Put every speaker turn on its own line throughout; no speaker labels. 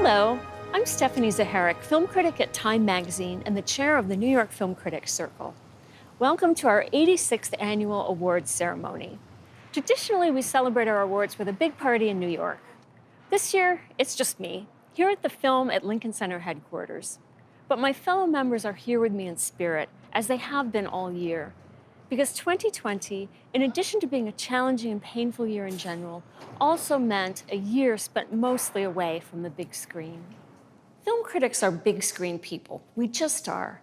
Hello, I'm Stephanie Zaharek, film critic at Time magazine and the chair of the New York Film Critics Circle. Welcome to our 86th annual awards ceremony. Traditionally, we celebrate our awards with a big party in New York. This year, it's just me, here at the Film at Lincoln Center headquarters. But my fellow members are here with me in spirit, as they have been all year. Because 2020, in addition to being a challenging and painful year in general, also meant a year spent mostly away from the big screen. Film critics are big screen people. We just are.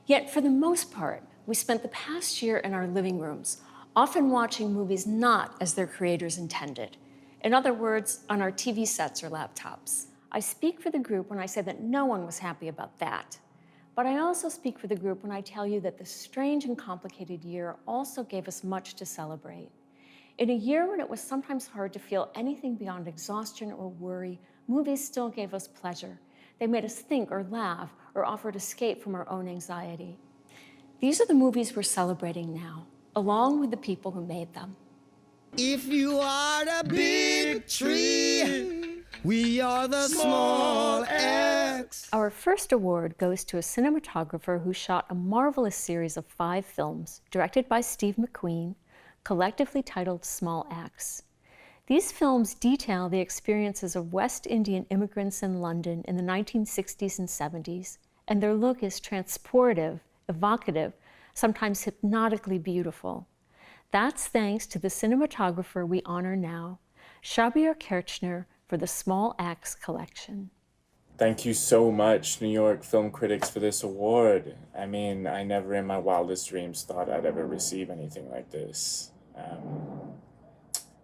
Yet, for the most part, we spent the past year in our living rooms, often watching movies not as their creators intended. In other words, on our TV sets or laptops. I speak for the group when I say that no one was happy about that. But I also speak for the group when I tell you that this strange and complicated year also gave us much to celebrate. In a year when it was sometimes hard to feel anything beyond exhaustion or worry, movies still gave us pleasure. They made us think or laugh or offered escape from our own anxiety. These are the movies we're celebrating now, along with the people who made them.
If you are the big tree, we are the small X.
Our first award goes to a cinematographer who shot a marvelous series of 5 films, directed by Steve McQueen, collectively titled Small Axe. These films detail the experiences of West Indian immigrants in London in the 1960s and 70s, and their look is transportive, evocative, sometimes hypnotically beautiful. That's thanks to the cinematographer we honor now, Shabir Kirchner, for the Small Axe collection.
Thank you so much, New York film critics, for this award. I mean, I never in my wildest dreams thought I'd ever receive anything like this.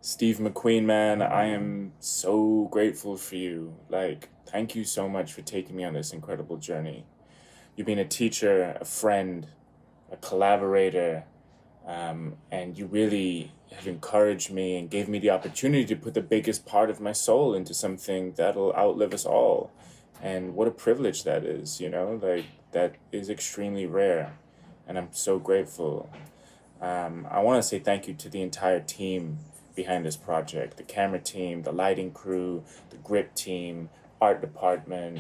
Steve McQueen, man, I am so grateful for you. Thank you so much for taking me on this incredible journey. You've been a teacher, a friend, a collaborator, and you really have encouraged me and gave me the opportunity to put the biggest part of my soul into something that'll outlive us all. And what a privilege that is, you know, that is extremely rare. And I'm so grateful. I want to say thank you to the entire team behind this project, the camera team, the lighting crew, the grip team, art department,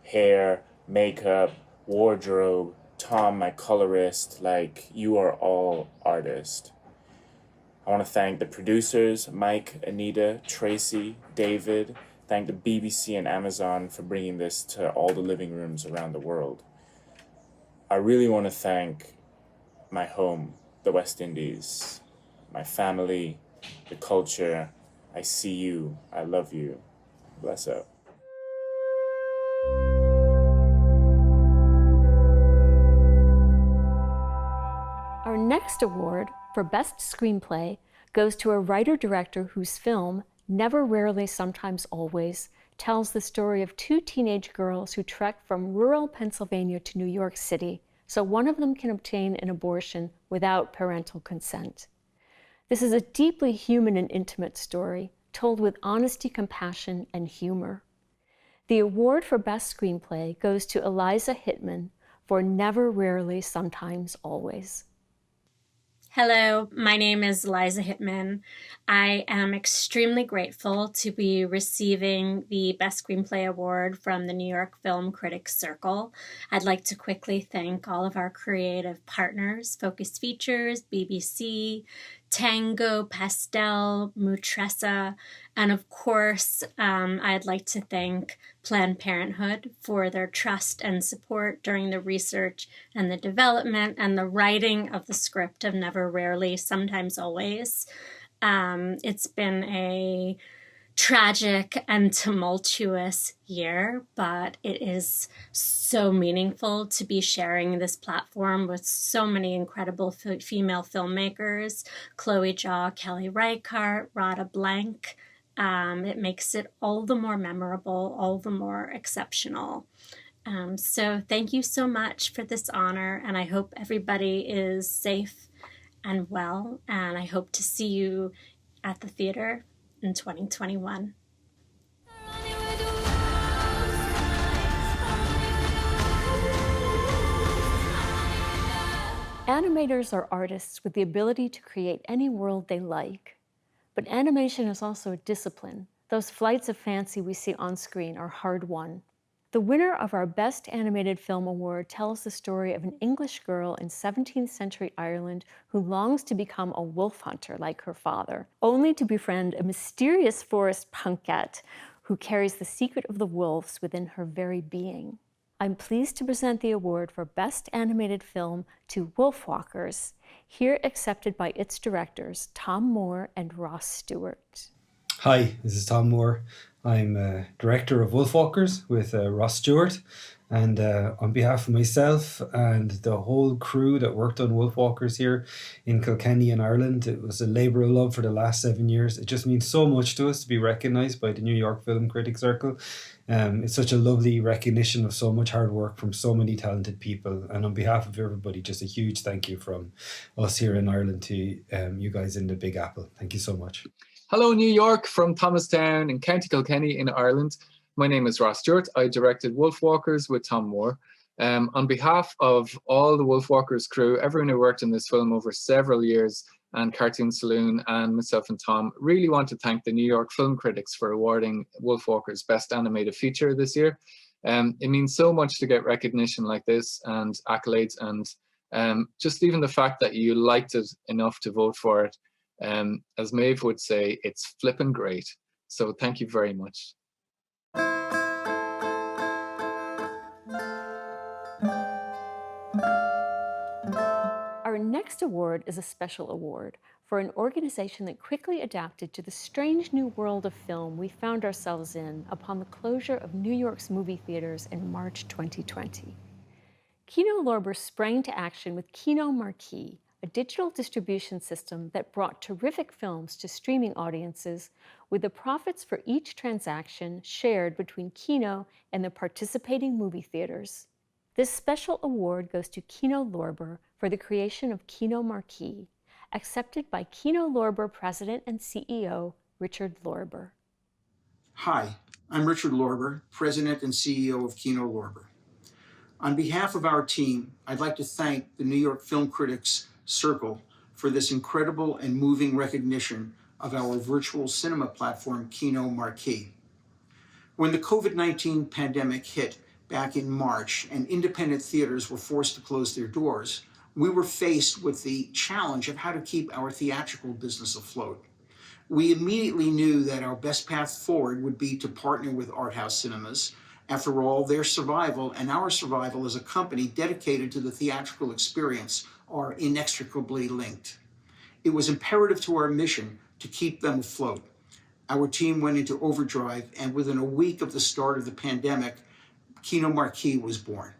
hair, makeup, wardrobe, Tom, my colorist. You are all artists. I want to thank the producers, Mike, Anita, Tracy, David. Thank the BBC and Amazon for bringing this to all the living rooms around the world. I really want to thank my home, the West Indies, my family, the culture. I see you. I love you. Bless up.
Our next award for Best Screenplay goes to a writer-director whose film, Never, Rarely, Sometimes, Always, tells the story of 2 teenage girls who trek from rural Pennsylvania to New York City so one of them can obtain an abortion without parental consent. This is a deeply human and intimate story, told with honesty, compassion, and humor. The award for Best Screenplay goes to ELIZA HITTMAN for Never, Rarely, Sometimes, Always.
Hello, my name is ELIZA HITTMAN. I am extremely grateful to be receiving the Best Screenplay Award from the New York Film Critics Circle. I'd like to quickly thank all of our creative partners, Focus Features, BBC, Tango, Pastel, Mutressa, and of course, I'd like to thank Planned Parenthood for their trust and support during the research and the development and the writing of the script of Never, Rarely, Sometimes, Always. It's been a tragic and tumultuous year, but it is so meaningful to be sharing this platform with so many incredible female filmmakers, Chloe Zhao, Kelly Reichardt, RADHA Blank. It makes it all the more memorable, all the more exceptional. So thank you so much for this honor, and I hope everybody is safe and well, and I hope to see you at the theater in 2021.
Animators are artists with the ability to create any world they like. But animation is also a discipline, Those flights of fancy we see on screen are hard-won. The winner of our Best Animated Film Award tells the story of an English girl in 17th century Ireland who longs to become a wolf hunter like her father, only to befriend a mysterious forest punkette who carries the secret of the wolves within her very being. I'm pleased to present the award for Best Animated Film to Wolfwalkers, here accepted by its directors, Tom Moore and Ross Stewart.
Hi, this is Tom Moore. I'm director of Wolfwalkers with Ross Stewart. And on behalf of myself and the whole crew that worked on Wolfwalkers here in Kilkenny in Ireland, it was a labour of love for the last 7 years. It just means so much to us to be recognised by the New York Film Critics Circle. It's such a lovely recognition of so much hard work from so many talented people. And on behalf of everybody, just a huge thank you from us here in Ireland to you guys in the Big Apple. Thank you so much.
Hello, New York, from Thomastown in County Kilkenny in Ireland. My name is Ross Stewart. I directed Wolfwalkers with Tom Moore. On behalf of all the Wolfwalkers crew, everyone who worked in this film over several years, and Cartoon Saloon and myself and Tom, really want to thank the New York Film Critics for awarding Wolfwalkers Best Animated Feature this year. It means so much to get recognition like this and accolades, and just even the fact that you liked it enough to vote for it. As Maeve would say, it's flippin' great. So thank you very much.
Our next award is a special award for an organization that quickly adapted to the strange new world of film we found ourselves in upon the closure of New York's movie theaters in March 2020. Kino Lorber sprang to action with Kino Marquee, a digital distribution system that brought terrific films to streaming audiences, with the profits for each transaction shared between Kino and the participating movie theaters. This special award goes to Kino Lorber for the creation of Kino Marquee, accepted by Kino Lorber President and CEO, Richard Lorber.
Hi, I'm Richard Lorber, President and CEO of Kino Lorber. On behalf of our team, I'd like to thank the New York Film Critics Circle for this incredible and moving recognition of our virtual cinema platform, Kino Marquee. When the COVID-19 pandemic hit back in March and independent theaters were forced to close their doors, we were faced with the challenge of how to keep our theatrical business afloat. We immediately knew that our best path forward would be to partner with art house cinemas. After all, their survival and our survival as a company dedicated to the theatrical experience are inextricably linked. It was imperative to our mission to keep them afloat. Our team went into overdrive, and within a week of the start of the pandemic, Kino Marquee was born.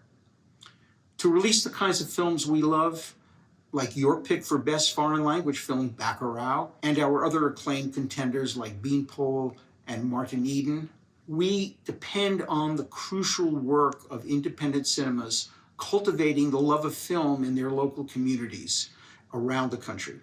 To release the kinds of films we love, like your pick for Best Foreign Language Film, Bacalova, and our other acclaimed contenders like Beanpole and Martin Eden, we depend on the crucial work of independent cinemas cultivating the love of film in their local communities around the country.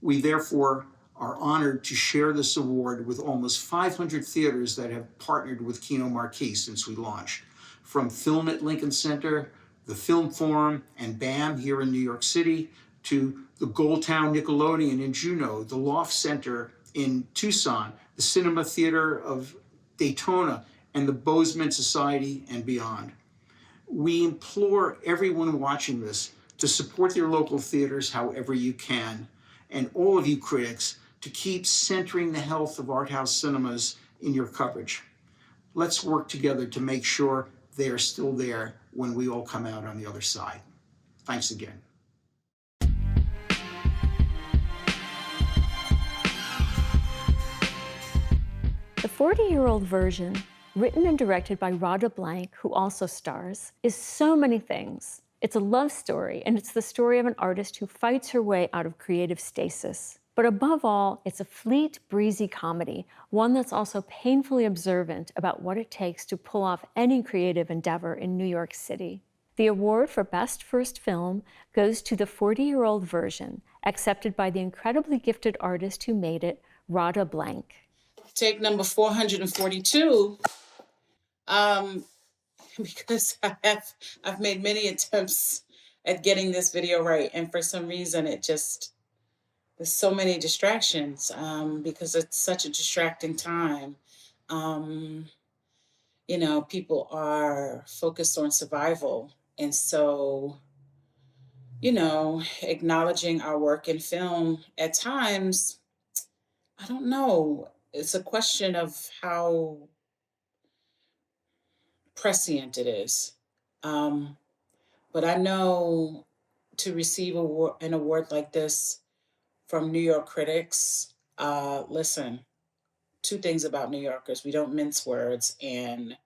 We therefore are honored to share this award with almost 500 theaters that have partnered with Kino Marquee since we launched, from Film at Lincoln Center, the Film Forum, and BAM here in New York City, to the Goldtown Nickelodeon in Juneau, the Loft Center in Tucson, the Cinema Theater of Daytona, and the Bozeman Society, and beyond. We implore everyone watching this to support their local theaters however you can, and all of you critics to keep centering the health of art house cinemas in your coverage. Let's work together to make sure they are still there when we all come out on the other side. Thanks again.
The 40-year-old version, written and directed by RADHA Blank, who also stars, is so many things. It's a love story, and it's the story of an artist who fights her way out of creative stasis. But above all, it's a fleet, breezy comedy, one that's also painfully observant about what it takes to pull off any creative endeavor in New York City. The award for Best First Film goes to the 40-year-old version, accepted by the incredibly gifted artist who made it, RADHA Blank.
Take number 442, because I've made many attempts at getting this video right, and for some reason it just there's so many distractions because it's such a distracting time. Um, people are focused on survival. And so, acknowledging our work in film at times, I don't know. It's a question of how prescient it is. Um, but I know to receive an award like this from New York critics, listen, two things about New Yorkers: we don't mince words and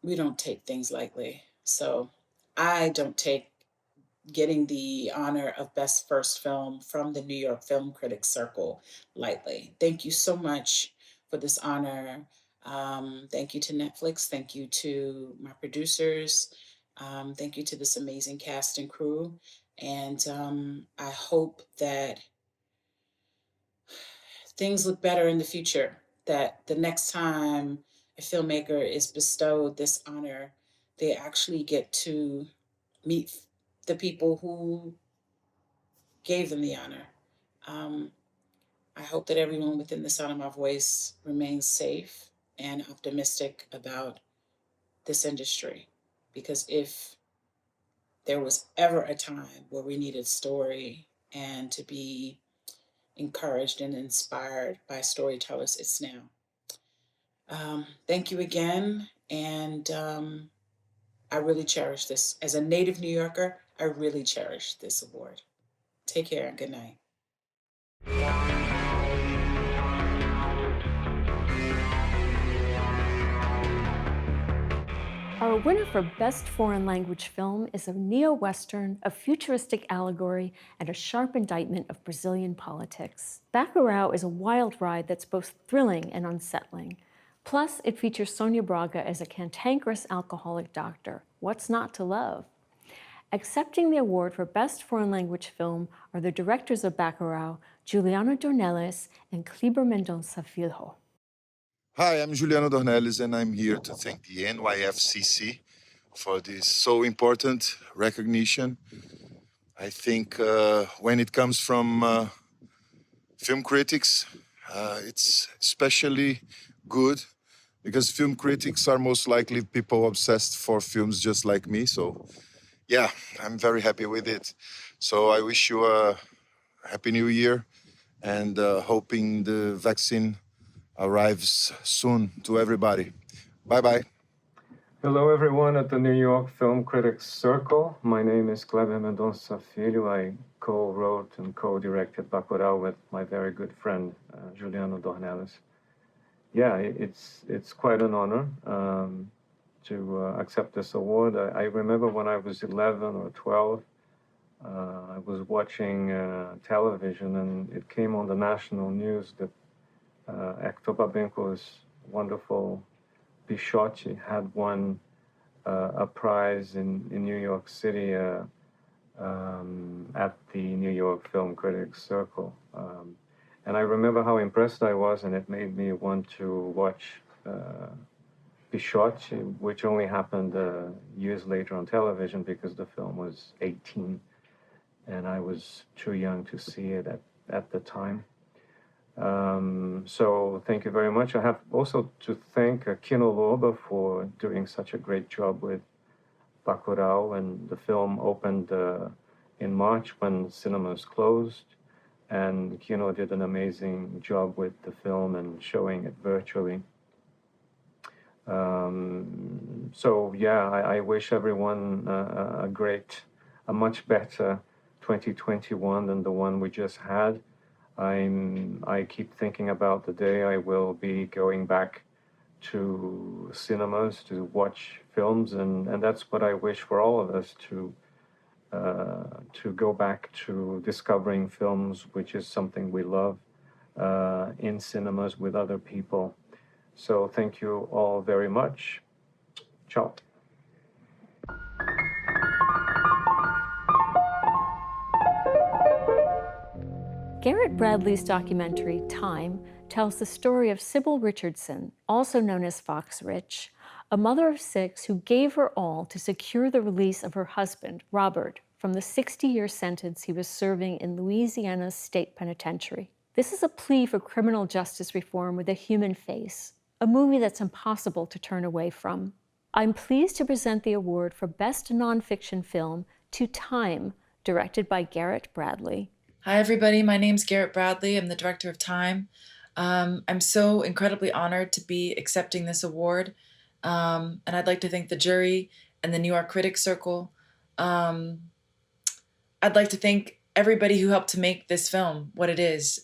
we don't take things lightly. So I don't take getting the honor of Best First Film from the New York Film Critics Circle lightly. Thank you so much for this honor. Thank you to Netflix. Thank you to my producers. Thank you to this amazing cast and crew. And I hope that things look better in the future, that the next time a filmmaker is bestowed this honor, they actually get to meet the people who gave them the honor. I hope that everyone within the sound of my voice remains safe and optimistic about this industry, because if there was ever a time where we needed story and to be encouraged and inspired by storytellers, it's now. Thank you again, and I really cherish this. As a native New Yorker, I really cherish this award. Take care and good night.
Our winner for Best Foreign Language Film is a neo-Western, a futuristic allegory, and a sharp indictment of Brazilian politics. Bacurau is a wild ride that's both thrilling and unsettling. Plus, it features Sonia Braga as a cantankerous alcoholic doctor. What's not to love? Accepting the award for Best Foreign Language Film are the directors of Bacurau, Juliano Dornelles and Kleber Mendonça Filho.
Hi, I'm Juliano Dornelles, and I'm here to thank the NYFCC for this so important recognition. I think when it comes from film critics, it's especially good because film critics are most likely people obsessed for films just like me. So, yeah, I'm very happy with it. So I wish you a happy new year and hoping the vaccine arrives soon to everybody. Bye-bye.
Hello, everyone at the New York Film Critics Circle. My name is Kleber Mendonça Filho. I co-wrote and co-directed Bacurau with my very good friend, Juliano Dornelles. Yeah, it's quite an honor to accept this award. I remember when I was 11 or 12, I was watching television and it came on the national news that Hector Babenco's wonderful Bisciotti had won a prize in New York City at the New York Film Critics Circle. And I remember how impressed I was, and it made me want to watch Bisciotti, which only happened years later on television because the film was 18, and I was too young to see it at the time. So thank you very much. I have also to thank Kino Lorber for doing such a great job with Bacurau, and the film opened in March when cinemas closed, and Kino did an amazing job with the film and showing it virtually. So yeah, I wish everyone a much better 2021 than the one we just had. I keep thinking about the day I will be going back to cinemas to watch films, and that's what I wish for all of us, to go back to discovering films, which is something we love, in cinemas with other people. So thank you all very much. Ciao.
Garrett Bradley's documentary, Time, tells the story of Sybil Richardson, also known as Fox Rich, a mother of 6 who gave her all to secure the release of her husband, Robert, from the 60-year sentence he was serving in Louisiana's state penitentiary. This is a plea for criminal justice reform with a human face, a movie that's impossible to turn away from. I'm pleased to present the award for Best Nonfiction Film to Time, directed by Garrett Bradley.
Hi, everybody. My name's Garrett Bradley. I'm the director of Time. I'm so incredibly honored to be accepting this award. And I'd like to thank the jury and the New York Critics Circle. I'd like to thank everybody who helped to make this film what it is.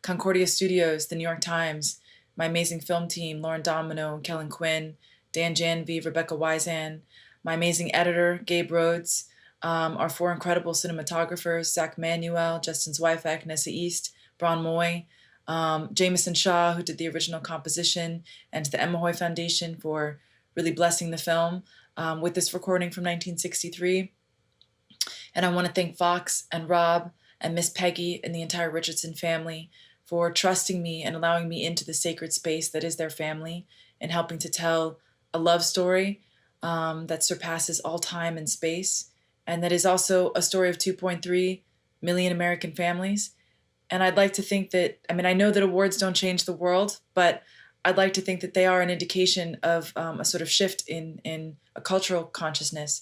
Concordia Studios, the New York Times, my amazing film team, Lauren Domino, Kellen Quinn, Dan Janvey, Rebecca Wisan, my amazing editor, Gabe Rhodes, our four incredible cinematographers, Zach Manuel, Justin Zweifach, Nessa East, Bron Moy, Jameson Shaw, who did the original composition, and to the Emma Hoy Foundation for really blessing the film with this recording from 1963. And I want to thank Fox and Rob and Miss Peggy and the entire Richardson family for trusting me and allowing me into the sacred space that is their family and helping to tell a love story that surpasses all time and space, and that is also a story of 2.3 million American families. And I'd like to think that, I know that awards don't change the world, but I'd like to think that they are an indication of a sort of shift in a cultural consciousness.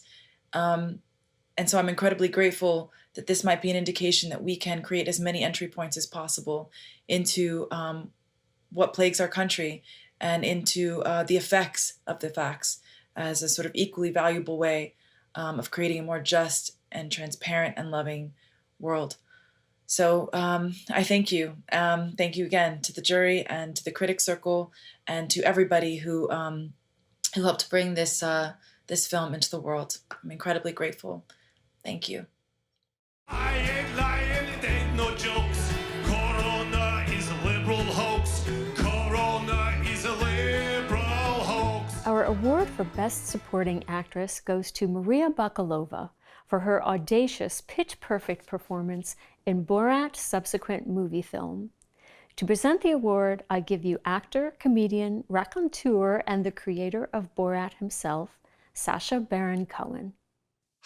And so I'm incredibly grateful that this might be an indication that we can create as many entry points as possible into what plagues our country and into the effects of the facts as a sort of equally valuable way of creating a more just and transparent and loving world. So I thank you. Thank you again to the jury and to the Critics Circle and to everybody who helped bring this this film into the world. I'm incredibly grateful. Thank you.
I ain't lying, it ain't no jokes. Corona is a liberal hoax. Corona is a liberal hoax.
Our award for Best Supporting Actress goes to Maria Bakalova for her audacious, pitch-perfect performance in Borat's subsequent movie film. To present the award, I give you actor, comedian, raconteur, and the creator of Borat himself, Sacha Baron Cohen.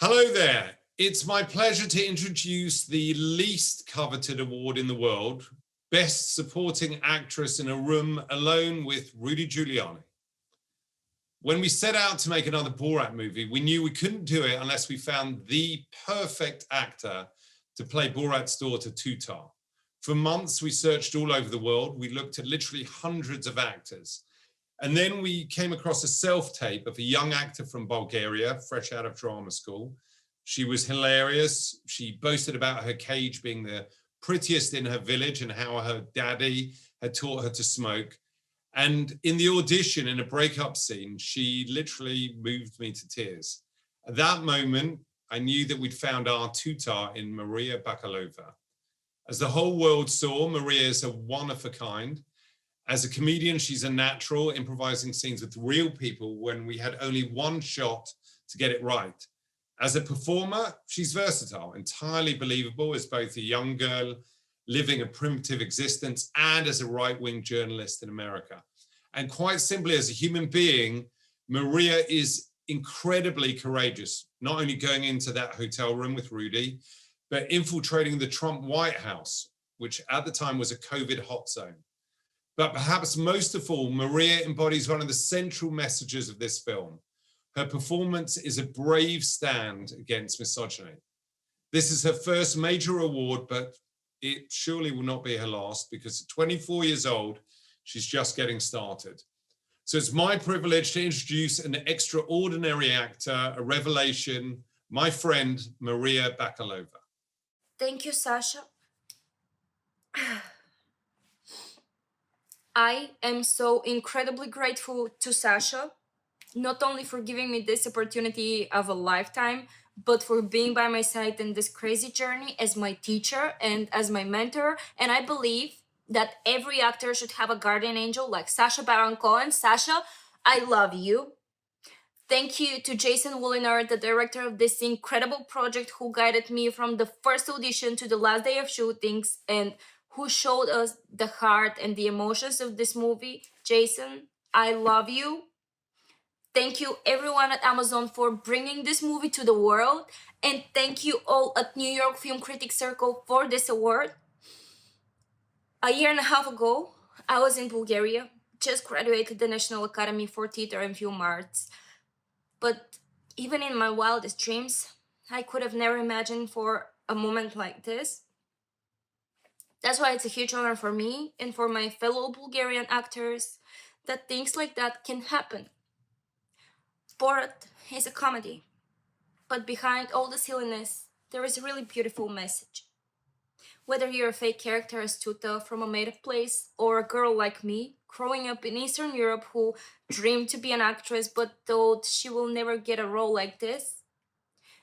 Hello there. It's my pleasure to introduce the least coveted award in the world, Best Supporting Actress in a Room Alone with Rudy Giuliani. When we set out to make another Borat movie, we knew we couldn't do it unless we found the perfect actor to play Borat's daughter, Tutar. For months, we searched all over the world. We looked at literally hundreds of actors. And then we came across a self-tape of a young actor from Bulgaria, fresh out of drama school. She was hilarious. She boasted about her cage being the prettiest in her village and how her daddy had taught her to smoke. And in the audition, in a breakup scene, she literally moved me to tears. At that moment, I knew that we'd found our Tutar in Maria Bakalova. As the whole world saw, Maria is a one-of-a-kind. As a comedian, she's a natural, improvising scenes with real people when we had only one shot to get it right. As a performer, she's versatile, entirely believable as both a young girl living a primitive existence and as a right-wing journalist in America. And quite simply, as a human being, Maria is incredibly courageous, not only going into that hotel room with Rudy, but infiltrating the Trump White House, which at the time was a COVID hot zone. But perhaps most of all, Maria embodies one of the central messages of this film. Her performance is a brave stand against misogyny. This is her first major award, but it surely will not be her last because at 24 years old, she's just getting started. So it's my privilege to introduce an extraordinary actor, a revelation, my friend, Maria Bakalova.
Thank you, Sacha. I am so incredibly grateful to Sacha, not only for giving me this opportunity of a lifetime, but for being by my side in this crazy journey as my teacher and as my mentor. And I believe that every actor should have a guardian angel like Sacha Baron Cohen. Sacha, I love you. Thank you to Jason Wooliner, the director of this incredible project, who guided me from the first audition to the last day of shootings and who showed us the heart and the emotions of this movie. Jason, I love you. Thank you everyone at Amazon for bringing this movie to the world. And thank you all at New York Film Critics Circle for this award. A year and a half ago, I was in Bulgaria, just graduated the National Academy for Theatre and Film Arts. But even in my wildest dreams, I could have never imagined for a moment like this. That's why it's a huge honor for me and for my fellow Bulgarian actors that things like that can happen. Borat is a comedy, but behind all the silliness, there is a really beautiful message. Whether you're a fake character as Tuta from a made-up place, or a girl like me, growing up in Eastern Europe who dreamed to be an actress but thought she will never get a role like this,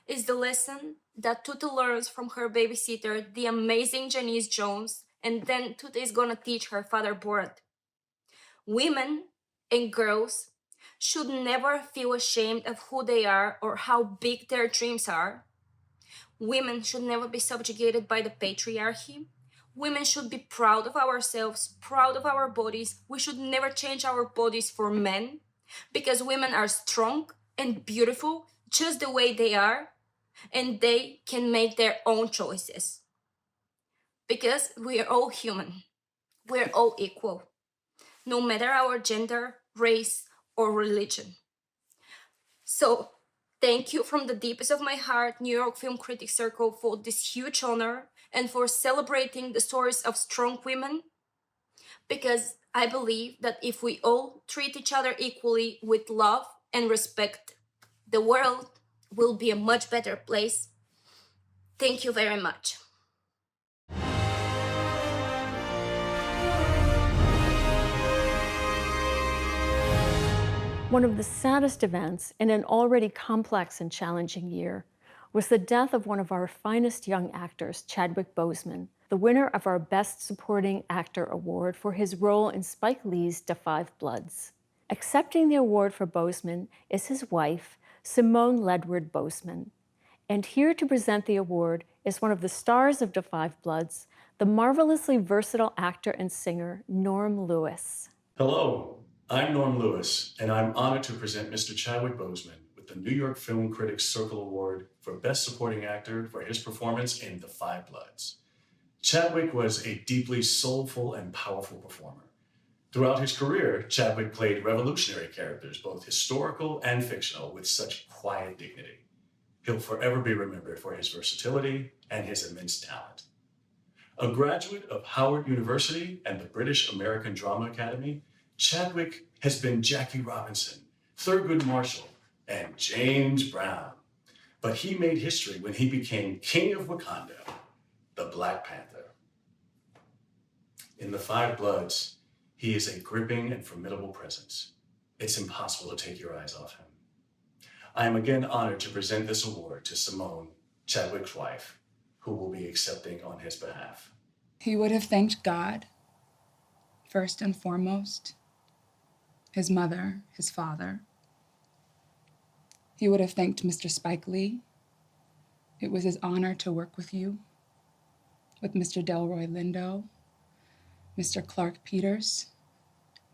is the lesson that Tuta learns from her babysitter, the amazing Janice Jones, and then Tuta is gonna teach her father Borat. Women and girls should never feel ashamed of who they are or how big their dreams are. Women should never be subjugated by the patriarchy. Women should be proud of ourselves, proud of our bodies. We should never change our bodies for men, because women are strong and beautiful just the way they are, and they can make their own choices. Because we are all human. We're all equal, no matter our gender, race, or religion. So, thank you from the deepest of my heart, New York Film Critics Circle, for this huge honor and for celebrating the stories of strong women. Because I believe that if we all treat each other equally with love and respect, the world will be a much better place. Thank you very much.
One of the saddest events in an already complex and challenging year was the death of one of our finest young actors, Chadwick Boseman, the winner of our Best Supporting Actor Award for his role in Spike Lee's Da 5 Bloods. Accepting the award for Boseman is his wife, Simone Ledward Boseman. And here to present the award is one of the stars of Da 5 Bloods, the marvelously versatile actor and singer, Norm Lewis.
Hello, I'm Norm Lewis, and I'm honored to present Mr. Chadwick Boseman with the New York Film Critics Circle Award for Best Supporting Actor for his performance in Da 5 Bloods. Chadwick was a deeply soulful and powerful performer. Throughout his career, Chadwick played revolutionary characters, both historical and fictional, with such quiet dignity. He'll forever be remembered for his versatility and his immense talent. A graduate of Howard University and the British American Drama Academy, Chadwick has been Jackie Robinson, Thurgood Marshall, and James Brown. But he made history when he became King of Wakanda, the Black Panther. In Da 5 Bloods, he is a gripping and formidable presence. It's impossible to take your eyes off him. I am again honored to present this award to Simone, Chadwick's wife, who will be accepting on his behalf.
He would have thanked God, first and foremost, his mother, his father. He would have thanked Mr. Spike Lee. It was his honor to work with you, with Mr. Delroy Lindo, Mr. Clark Peters,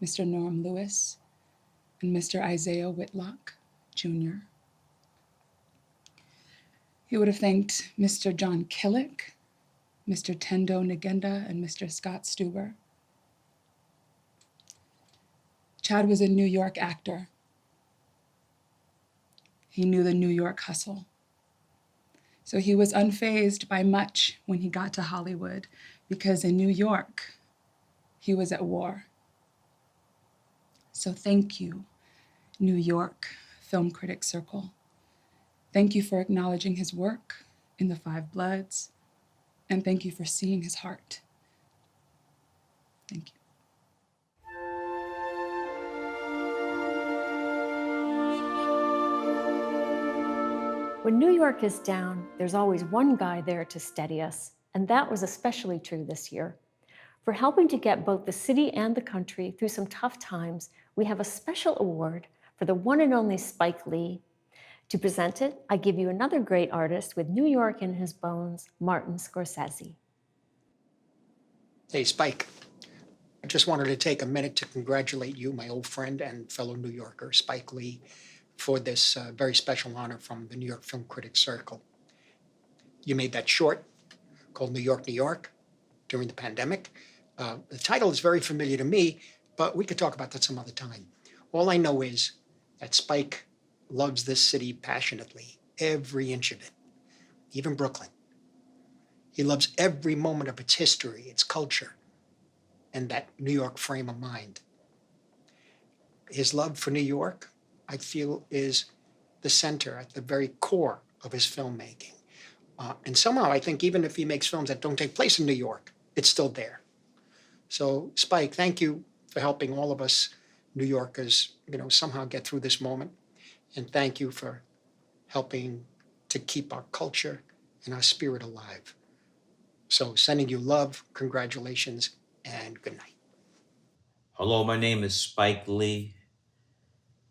Mr. Norm Lewis, and Mr. Isaiah Whitlock, Jr. He would have thanked Mr. John Killick, Mr. Tendo Ngenda, and Mr. Scott Stuber. Chad was a New York actor. He knew the New York hustle. So he was unfazed by much when he got to Hollywood, because in New York, he was at war. So thank you, New York Film Critics Circle. Thank you for acknowledging his work in Da 5 Bloods, and thank you for seeing his heart. Thank you.
When New York is down, there's always one guy there to steady us, and that was especially true this year. For helping to get both the city and the country through some tough times, we have a special award for the one and only Spike Lee. To present it, I give you another great artist with New York in his bones, Martin Scorsese.
Hey, Spike.
I just wanted to take a minute to congratulate you, my old friend and fellow New Yorker, Spike Lee, for this very special honor from the New York Film Critics Circle. You made that short called New York, New York during the pandemic. The title is very familiar to me, but we could talk about that some other time. All I know is that Spike loves this city passionately, every inch of it, even Brooklyn. He loves every moment of its history, its culture, and that New York frame of mind. His love for New York, I feel, is the center, at the very core of his filmmaking. And somehow I think even if he makes films that don't take place in New York, it's still there. So Spike, thank you for helping all of us New Yorkers, somehow get through this moment. And thank you for helping to keep our culture and our spirit alive. So sending you love, congratulations, and good night.
Hello, my name is Spike Lee.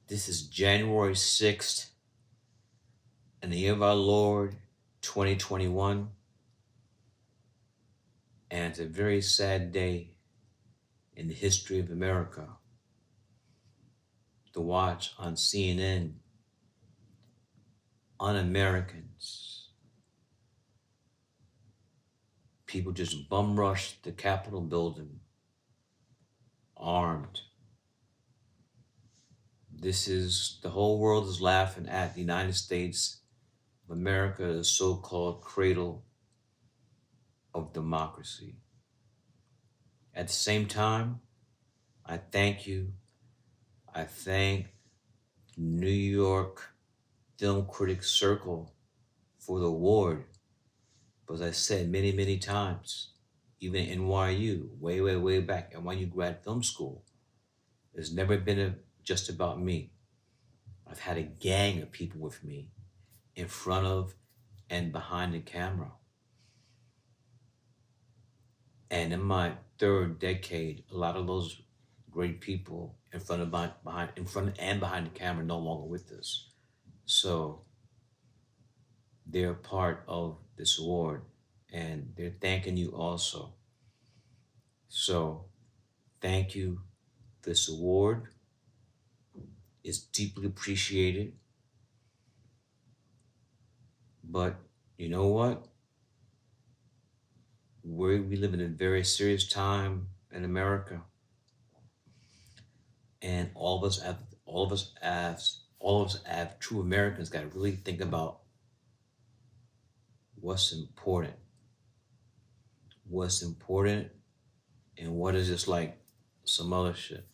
This is January 6th in the year of our Lord, 2021. And it's a very sad day in the history of America to watch on CNN un-Americans. People just bum rush the Capitol building, armed. The whole world is laughing at the United States of America, the so-called cradle of democracy. At the same time, I thank you. I thank New York Film Critics Circle for the award. But as I said many, many times, even at NYU, way, way, way back at NYU grad film school, it's never been just about me. I've had a gang of people with me in front of and behind the camera. And in my third decade, a lot of those great people in front and behind the camera no longer with us. So they're part of this award and they're thanking you also. So thank you. This award is deeply appreciated. But you know what? We live in a very serious time in America. And all of us as true Americans got to really think about what's important. What's important and what is just like some other shit.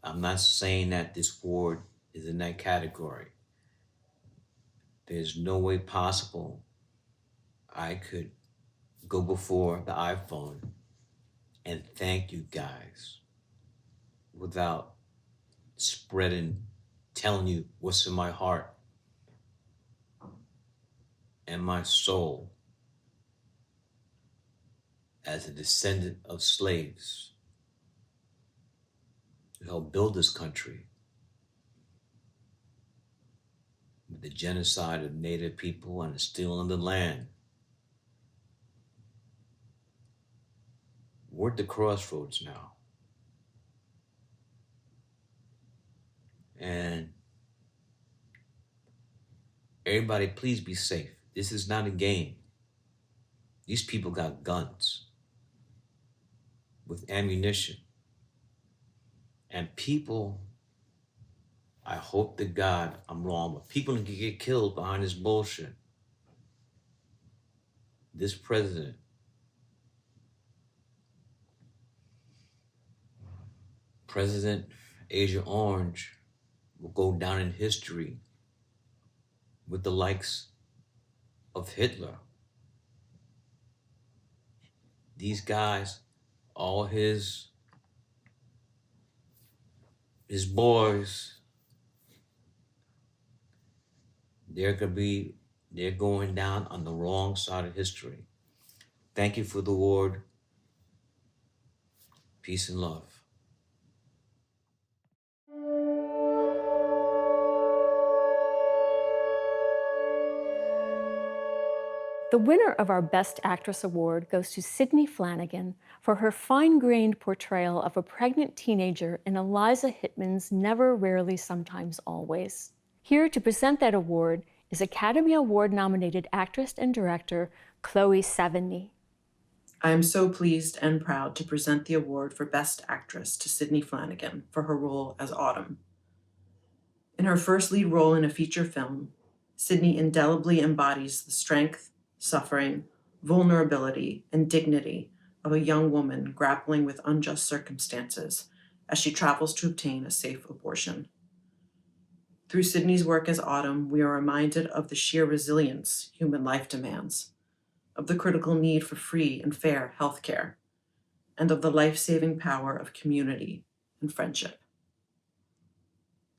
I'm not saying that this award is in that category. There's no way possible I could go before the iPhone and thank you guys without telling you what's in my heart and my soul as a descendant of slaves who helped build this country with the genocide of Native people and the stealing of the land. We're at the crossroads now. And everybody, please be safe. This is not a game. These people got guns with ammunition. And people, I hope to God I'm wrong, but people can get killed behind this bullshit. This president, President Agent Orange, will go down in history with the likes of Hitler. These guys, all his boys, they're going down on the wrong side of history. Thank you for the award. Peace and love.
The winner of our Best Actress Award goes to Sidney Flanigan for her fine-grained portrayal of a pregnant teenager in ELIZA HITTMAN's Never, Rarely, Sometimes, Always. Here to present that award is Academy Award-nominated actress and director Chloe Sevigny.
I am so pleased and proud to present the award for Best Actress to Sidney Flanigan for her role as Autumn. In her first lead role in a feature film, Sidney indelibly embodies the strength, suffering, vulnerability, and dignity of a young woman grappling with unjust circumstances as she travels to obtain a safe abortion. Through Sidney's work as Autumn, we are reminded of the sheer resilience human life demands, of the critical need for free and fair healthcare, and of the life-saving power of community and friendship.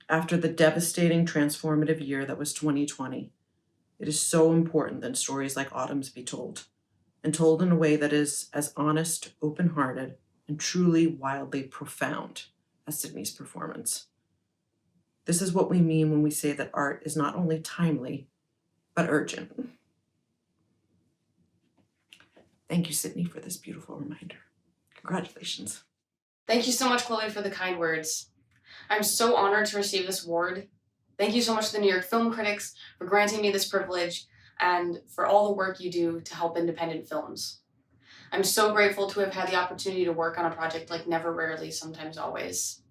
After the devastating transformative year that was 2020, it is so important that stories like Autumn's be told, and told in a way that is as honest, open-hearted, and truly wildly profound as Sidney's performance. This is what we mean when we say that art is not only timely, but urgent. Thank you, Sidney, for this beautiful reminder. Congratulations.
Thank you so much, Chloe, for the kind words. I'm so honored to receive this award. Thank you so much to the New York Film Critics for granting me this privilege and for all the work you do to help independent films. I'm so grateful to have had the opportunity to work on a project like Never, Rarely, Sometimes, Always,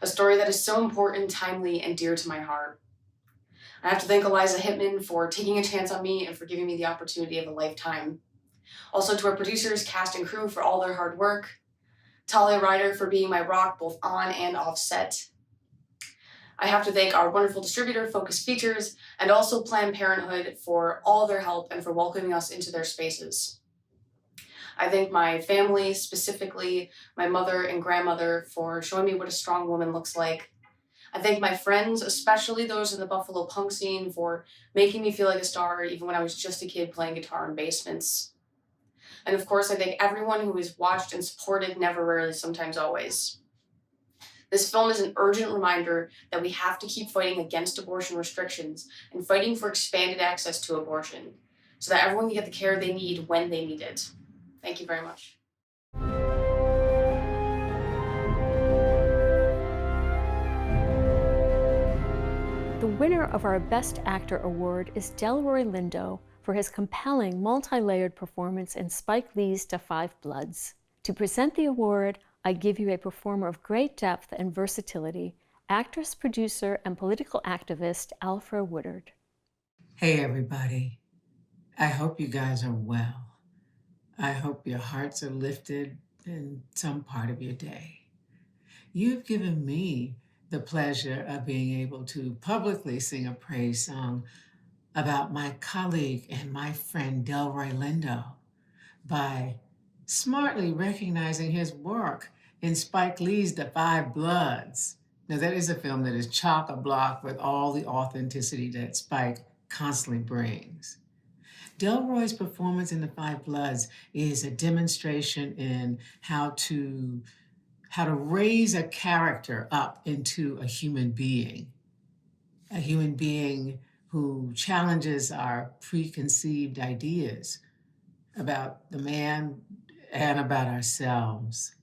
a story that is so important, timely, and dear to my heart. I have to thank ELIZA HITTMAN for taking a chance on me and for giving me the opportunity of a lifetime. Also to our producers, cast, and crew for all their hard work. Talia Ryder for being my rock both on and off set. I have to thank our wonderful distributor, Focus Features, and also Planned Parenthood for all their help and for welcoming us into their spaces. I thank my family, specifically my mother and grandmother, for showing me what a strong woman looks like. I thank my friends, especially those in the Buffalo punk scene, for making me feel like a star even when I was just a kid playing guitar in basements. And of course, I thank everyone who has watched and supported Never, Rarely, Sometimes, Always. This film is an urgent reminder that we have to keep fighting against abortion restrictions and fighting for expanded access to abortion so that everyone can get the care they need when they need it. Thank you very much.
The winner of our Best Actor Award is Delroy Lindo for his compelling, multi-layered performance in Spike Lee's Da 5 Bloods. To present the award, I give you a performer of great depth and versatility, actress, producer, and political activist Alfre Woodard.
Hey everybody, I hope you guys are well. I hope your hearts are lifted in some part of your day. You've given me the pleasure of being able to publicly sing a praise song about my colleague and my friend Delroy Lindo by smartly recognizing his work in Spike Lee's Da 5 Bloods. Now that is a film that is chock-a-block with all the authenticity that Spike constantly brings. Delroy's performance in Da 5 Bloods is a demonstration in how to raise a character up into a human being who challenges our preconceived ideas about the man and about ourselves.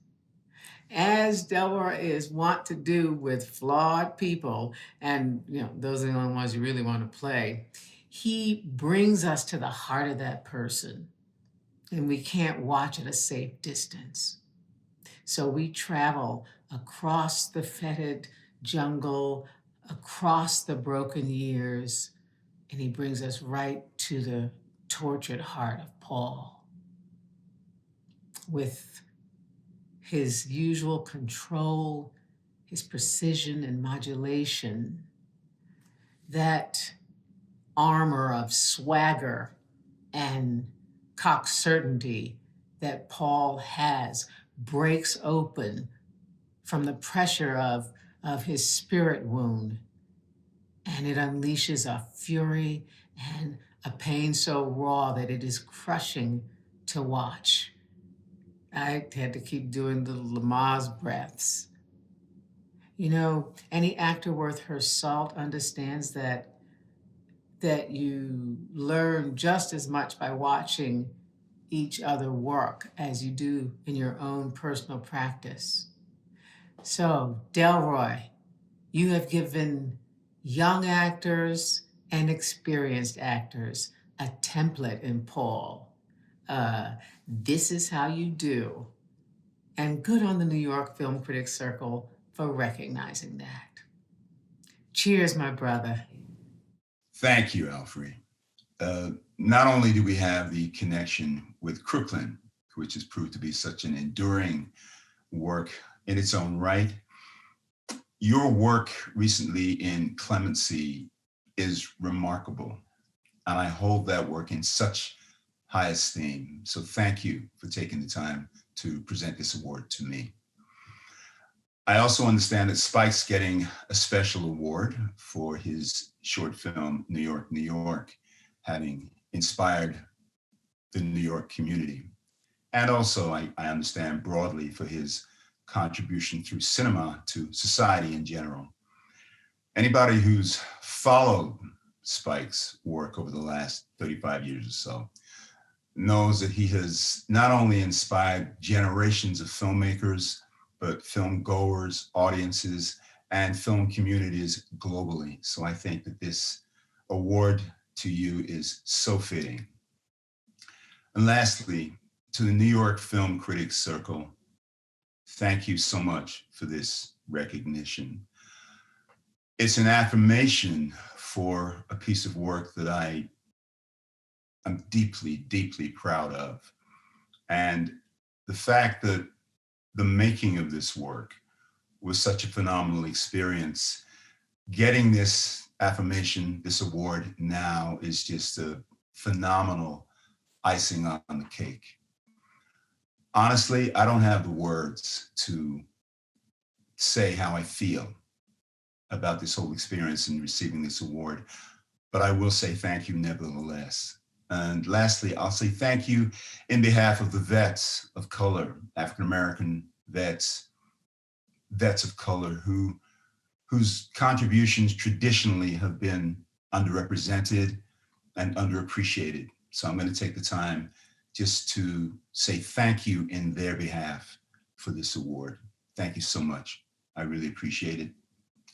As Delroy is wont to do with flawed people, and those are the only ones you really want to play, he brings us to the heart of that person, and we can't watch at a safe distance. So we travel across the fetid jungle, across the broken years, and he brings us right to the tortured heart of Paul. With his usual control, his precision and modulation, that armor of swagger and cock-certainty that Paul has breaks open from the pressure of his spirit wound, and it unleashes a fury and a pain so raw that it is crushing to watch. I had to keep doing the Lamaze breaths. Any actor worth her salt understands that that you learn just as much by watching each other work as you do in your own personal practice. So, Delroy, you have given young actors and experienced actors a template in Paul. This is how you do. And good on the New York Film Critics Circle for recognizing that. Cheers, my brother.
Thank you, Alfre. Not only do we have the connection with Crooklyn, which has proved to be such an enduring work in its own right, your work recently in Clemency is remarkable, and I hold that work in such high esteem. So thank you for taking the time to present this award to me. I also understand that Spike's getting a special award for his short film, New York, New York, having inspired the New York community. And also, I understand broadly for his contribution through cinema to society in general. Anybody who's followed Spike's work over the last 35 years or so knows that he has not only inspired generations of filmmakers, but film goers, audiences, and film communities globally. So I think that this award to you is so fitting. And lastly, to the New York Film Critics Circle, thank you so much for this recognition. It's an affirmation for a piece of work that I'm deeply, deeply proud of. And the fact that the making of this work was such a phenomenal experience, getting this affirmation, this award now is just a phenomenal icing on the cake. Honestly, I don't have the words to say how I feel about this whole experience and receiving this award, but I will say thank you nevertheless. And lastly, I'll say thank you in behalf of the vets of color, African-American vets of color whose contributions traditionally have been underrepresented and underappreciated. So I'm going to take the time just to say thank you in their behalf for this award. Thank you so much. I really appreciate it.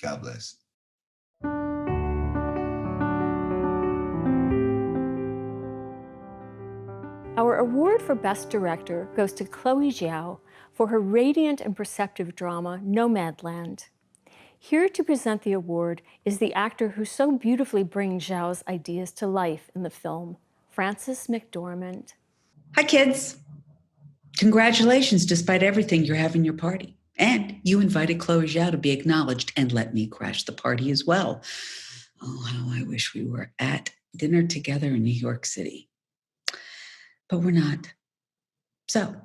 God bless.
Our award for Best Director goes to Chloe Zhao for her radiant and perceptive drama, Nomadland. Here to present the award is the actor who so beautifully brings Zhao's ideas to life in the film, Frances McDormand.
Hi, kids. Congratulations, despite everything, you're having your party. And you invited Chloe Zhao to be acknowledged and let me crash the party as well. Oh, how I wish we were at dinner together in New York City. But we're not. So,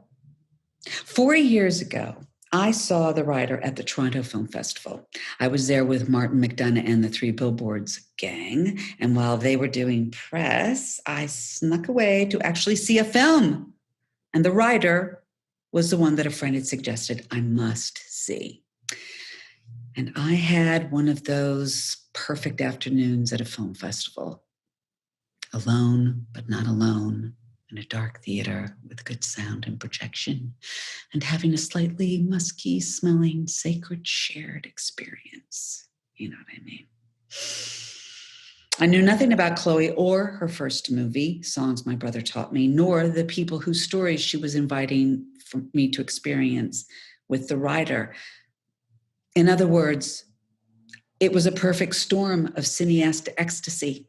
4 years ago, I saw The Rider at the Toronto Film Festival. I was there with Martin McDonough and the Three Billboards gang, and while they were doing press, I snuck away to actually see a film. And The Rider was the one that a friend had suggested I must see. And I had one of those perfect afternoons at a film festival. Alone, but not alone, in a dark theater with good sound and projection, and having a slightly musky smelling sacred shared experience. You know what I mean? I knew nothing about Chloe or her first movie, Songs My Brother Taught Me, nor the people whose stories she was inviting for me to experience with The Rider. In other words, it was a perfect storm of cineast ecstasy.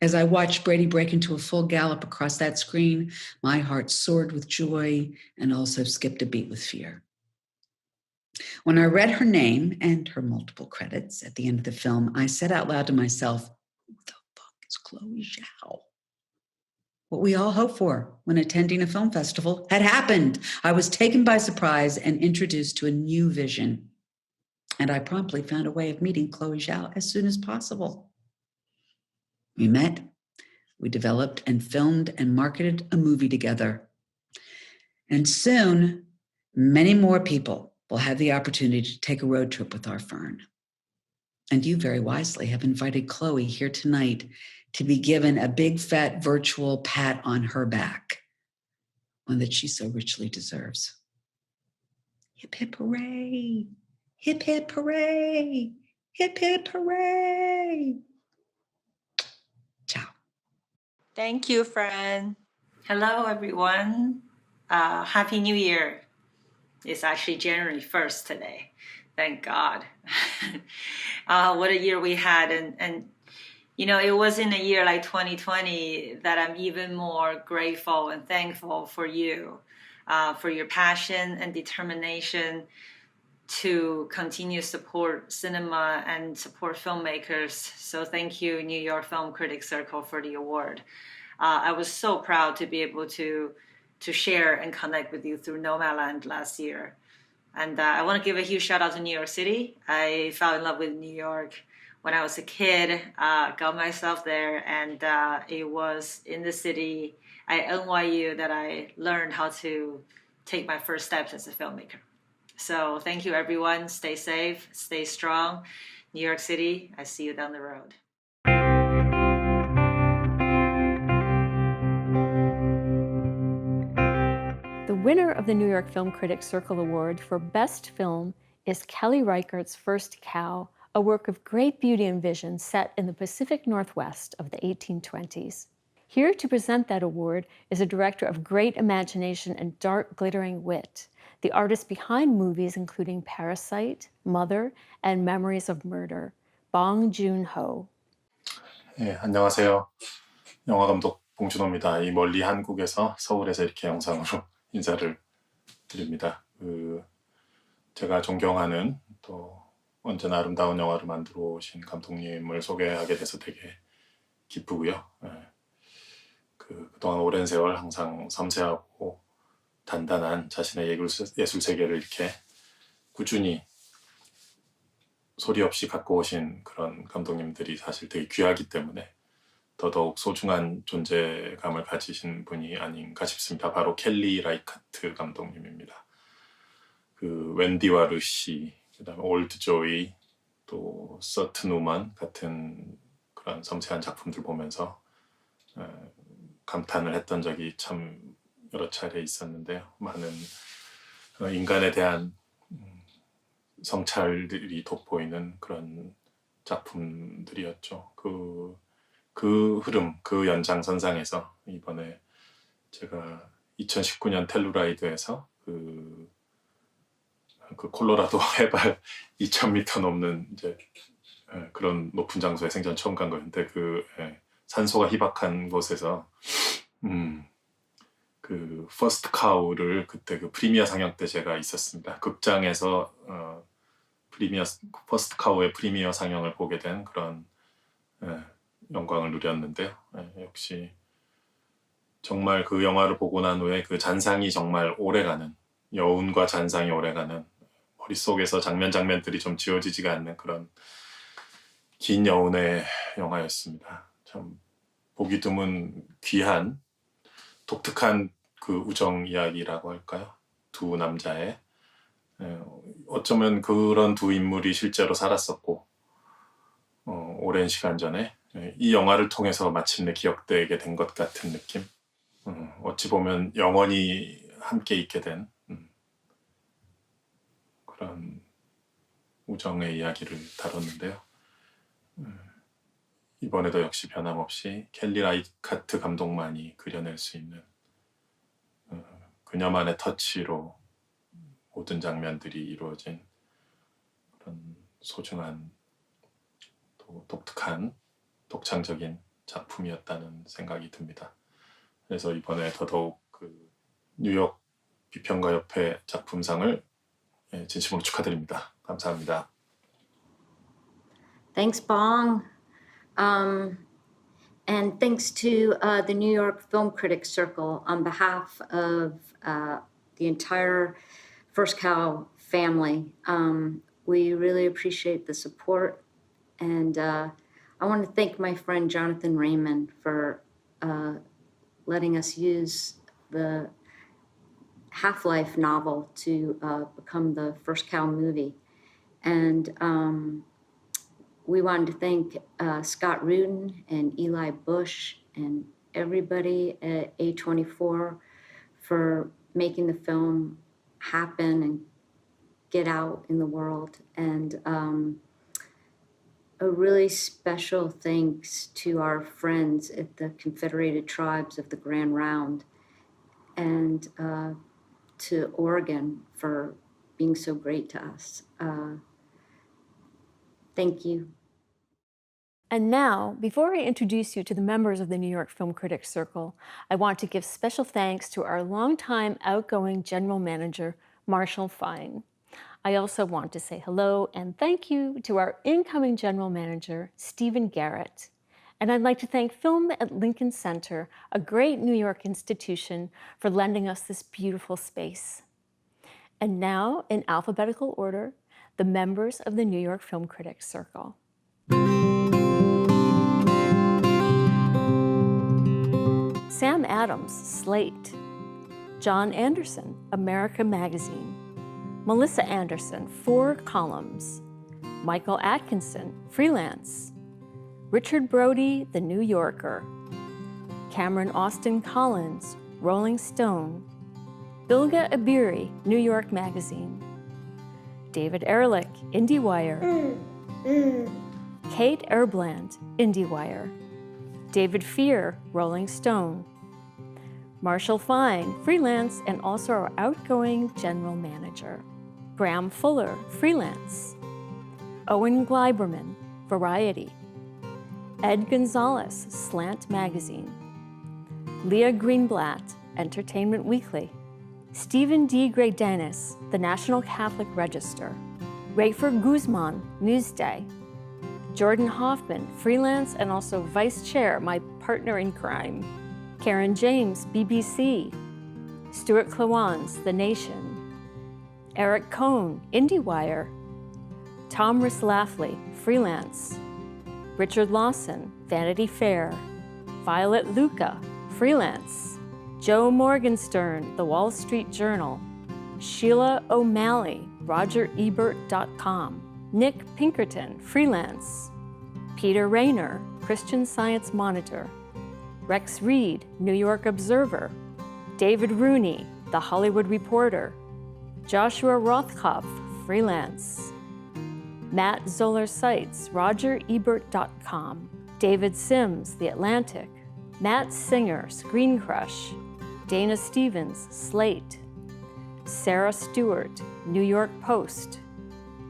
As I watched Brady break into a full gallop across that screen, my heart soared with joy and also skipped a beat with fear. When I read her name and her multiple credits at the end of the film, I said out loud to myself, who the fuck is Chloe Zhao? What we all hope for when attending a film festival had happened. I was taken by surprise and introduced to a new vision. And I promptly found a way of meeting Chloe Zhao as soon as possible. We met, we developed and filmed and marketed a movie together. And soon, many more people will have the opportunity to take a road trip with our Fern. And you very wisely have invited Chloe here tonight to be given a big fat virtual pat on her back, one that she so richly deserves. Hip, hip, hooray! Hip, hip, hooray! Hip, hip, hooray! Ciao.
Thank you, Fran. Hello, everyone. Happy New Year. It's actually January 1st today. Thank God. What a year we had. And you know, it was in a year like 2020 that I'm even more grateful and thankful for you, for your passion and determination to continue support cinema and support filmmakers. So thank you, New York Film Critics Circle, for the award. I was so proud to be able to share and connect with you through Nomadland last year. And I want to give a huge shout out to New York City. I fell in love with New York when I was a kid, got myself there, and it was in the city at NYU that I learned how to take my first steps as a filmmaker. So thank you, everyone. Stay safe, stay strong. New York City, I see you down the road.
The winner of the New York Film Critics Circle Award for Best Film is Kelly Reichardt's First Cow, a work of great beauty and vision set in the Pacific Northwest of the 1820s. Here to present that award is a director of great imagination and dark, glittering wit, the artist behind movies including Parasite, Mother, and Memories of Murder, Bong Joon-ho.
네, 안녕하세요. 영화감독 봉준호입니다. 이 멀리 한국에서 서울에서 이렇게 영상으로 인사를 드립니다. 제가 존경하는 또 언제나 아름다운 영화를 만들어 오신 감독님을 소개하게 돼서 되게 기쁘고요. 그동안 오랜 세월 항상 섬세하고 단단한 자신의 예술 세계를 이렇게 꾸준히 소리 없이 갖고 오신 그런 감독님들이 사실 되게 귀하기 때문에 더더욱 소중한 존재감을 가지신 분이 아닌가 싶습니다. 바로 켈리 라이카트 감독님입니다. 웬디와 루시, 그다음에 올드 조이, 또 서튼 우먼 같은 그런 섬세한 작품들 보면서 감탄을 했던 적이 참 여러 차례 있었는데요. 많은 인간에 대한 성찰들이 돋보이는 그런 작품들이었죠. 그 흐름, 그 연장선상에서 이번에 제가 2019년 텔루라이드에서 그 콜로라도 해발 2,000m 넘는 이제 그런 높은 장소에 생전 처음 간 거였는데 산소가 희박한 곳에서 그 퍼스트 카우를 그때 그 프리미어 상영 때 제가 있었습니다. 극장에서 퍼스트 카우의 프리미어 상영을 보게 된 그런 영광을 누렸는데요. 역시 정말 그 영화를 보고 난 후에 그 잔상이 정말 오래가는, 여운과 잔상이 오래가는, 머릿속에서 장면들이 좀 지워지지가 않는 그런 긴 여운의 영화였습니다. 참 보기 드문 귀한 독특한 그 우정 이야기라고 할까요? 두 남자의 어쩌면 그런 두 인물이 실제로 살았었고 오랜 시간 전에 이 영화를 통해서 마침내 기억되게 된 것 같은 느낌. 어찌 보면 영원히 함께 있게 된 그런 우정의 이야기를 다뤘는데요. 이번에도 역시 변함없이 켈리 라이카트 감독만이 그려낼 수 있는 그녀만의 터치로 모든 장면들이 이루어진 그런 소중한 또 독특한 독창적인 작품이었다는 생각이 듭니다. 그래서 이번에 더더욱 그 뉴욕 비평가협회 작품상을 진심으로 축하드립니다. 감사합니다.
Thanks, Bong. And thanks to the New York Film Critics Circle on behalf of the entire First Cow family. We really appreciate the support, and I want to thank my friend Jonathan Raymond for letting us use the Half-Life novel to become the First Cow movie. And we wanted to thank Scott Rudin and Eli Bush and everybody at A24 for making the film happen and get out in the world. And a really special thanks to our friends at the Confederated Tribes of the Grand Round and to Oregon for being so great to us. Thank you.
And now, before I introduce you to the members of the New York Film Critics Circle, I want to give special thanks to our longtime outgoing general manager, Marshall Fine. I also want to say hello and thank you to our incoming general manager, Stephen Garrett. And I'd like to thank Film at Lincoln Center, a great New York institution, for lending us this beautiful space. And now, in alphabetical order, the members of the New York Film Critics Circle. Sam Adams, Slate. John Anderson, America Magazine. Melissa Anderson, 4 columns. Michael Atkinson, freelance. Richard Brody, The New Yorker. Cameron Austin Collins, Rolling Stone. Bilga Abiri, New York Magazine. David Ehrlich, IndieWire. Kate Erbland, IndieWire. David Fear, Rolling Stone. Marshall Fine, freelance and also our outgoing general manager. Graham Fuller, freelance. Owen Gleiberman, Variety. Ed Gonzalez, Slant Magazine. Leah Greenblatt, Entertainment Weekly. Stephen D. Greydanis, The National Catholic Register. Rayford Guzman, Newsday. Jordan Hoffman, freelance and also vice chair, my partner in crime. Karen James, BBC. Stuart Klawans, The Nation. Eric Cohn, IndieWire. Tom Rislafley, freelance. Richard Lawson, Vanity Fair. Violet Luca, freelance. Joe Morgenstern, The Wall Street Journal. Sheila O'Malley, RogerEbert.com. Nick Pinkerton, freelance. Peter Rayner, Christian Science Monitor. Rex Reed, New York Observer. David Rooney, The Hollywood Reporter. Joshua Rothkopf, freelance. Matt Zoller Seitz, RogerEbert.com. David Sims, The Atlantic. Matt Singer, Screen Crush. Dana Stevens, Slate. Sarah Stewart, New York Post.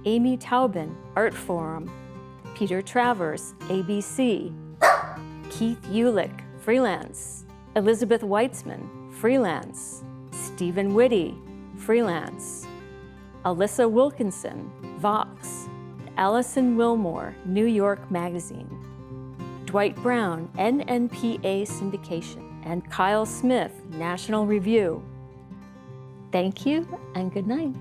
Amy Taubin, Art Forum. Peter Travers, ABC. Keith Ulick, freelance. Elizabeth Weitzman, freelance. Stephen Whitty, freelance. Alyssa Wilkinson, Vox. Allison Wilmore, New York Magazine. Dwight Brown, NNPA Syndication. And Kyle Smith, National Review. Thank you and good night.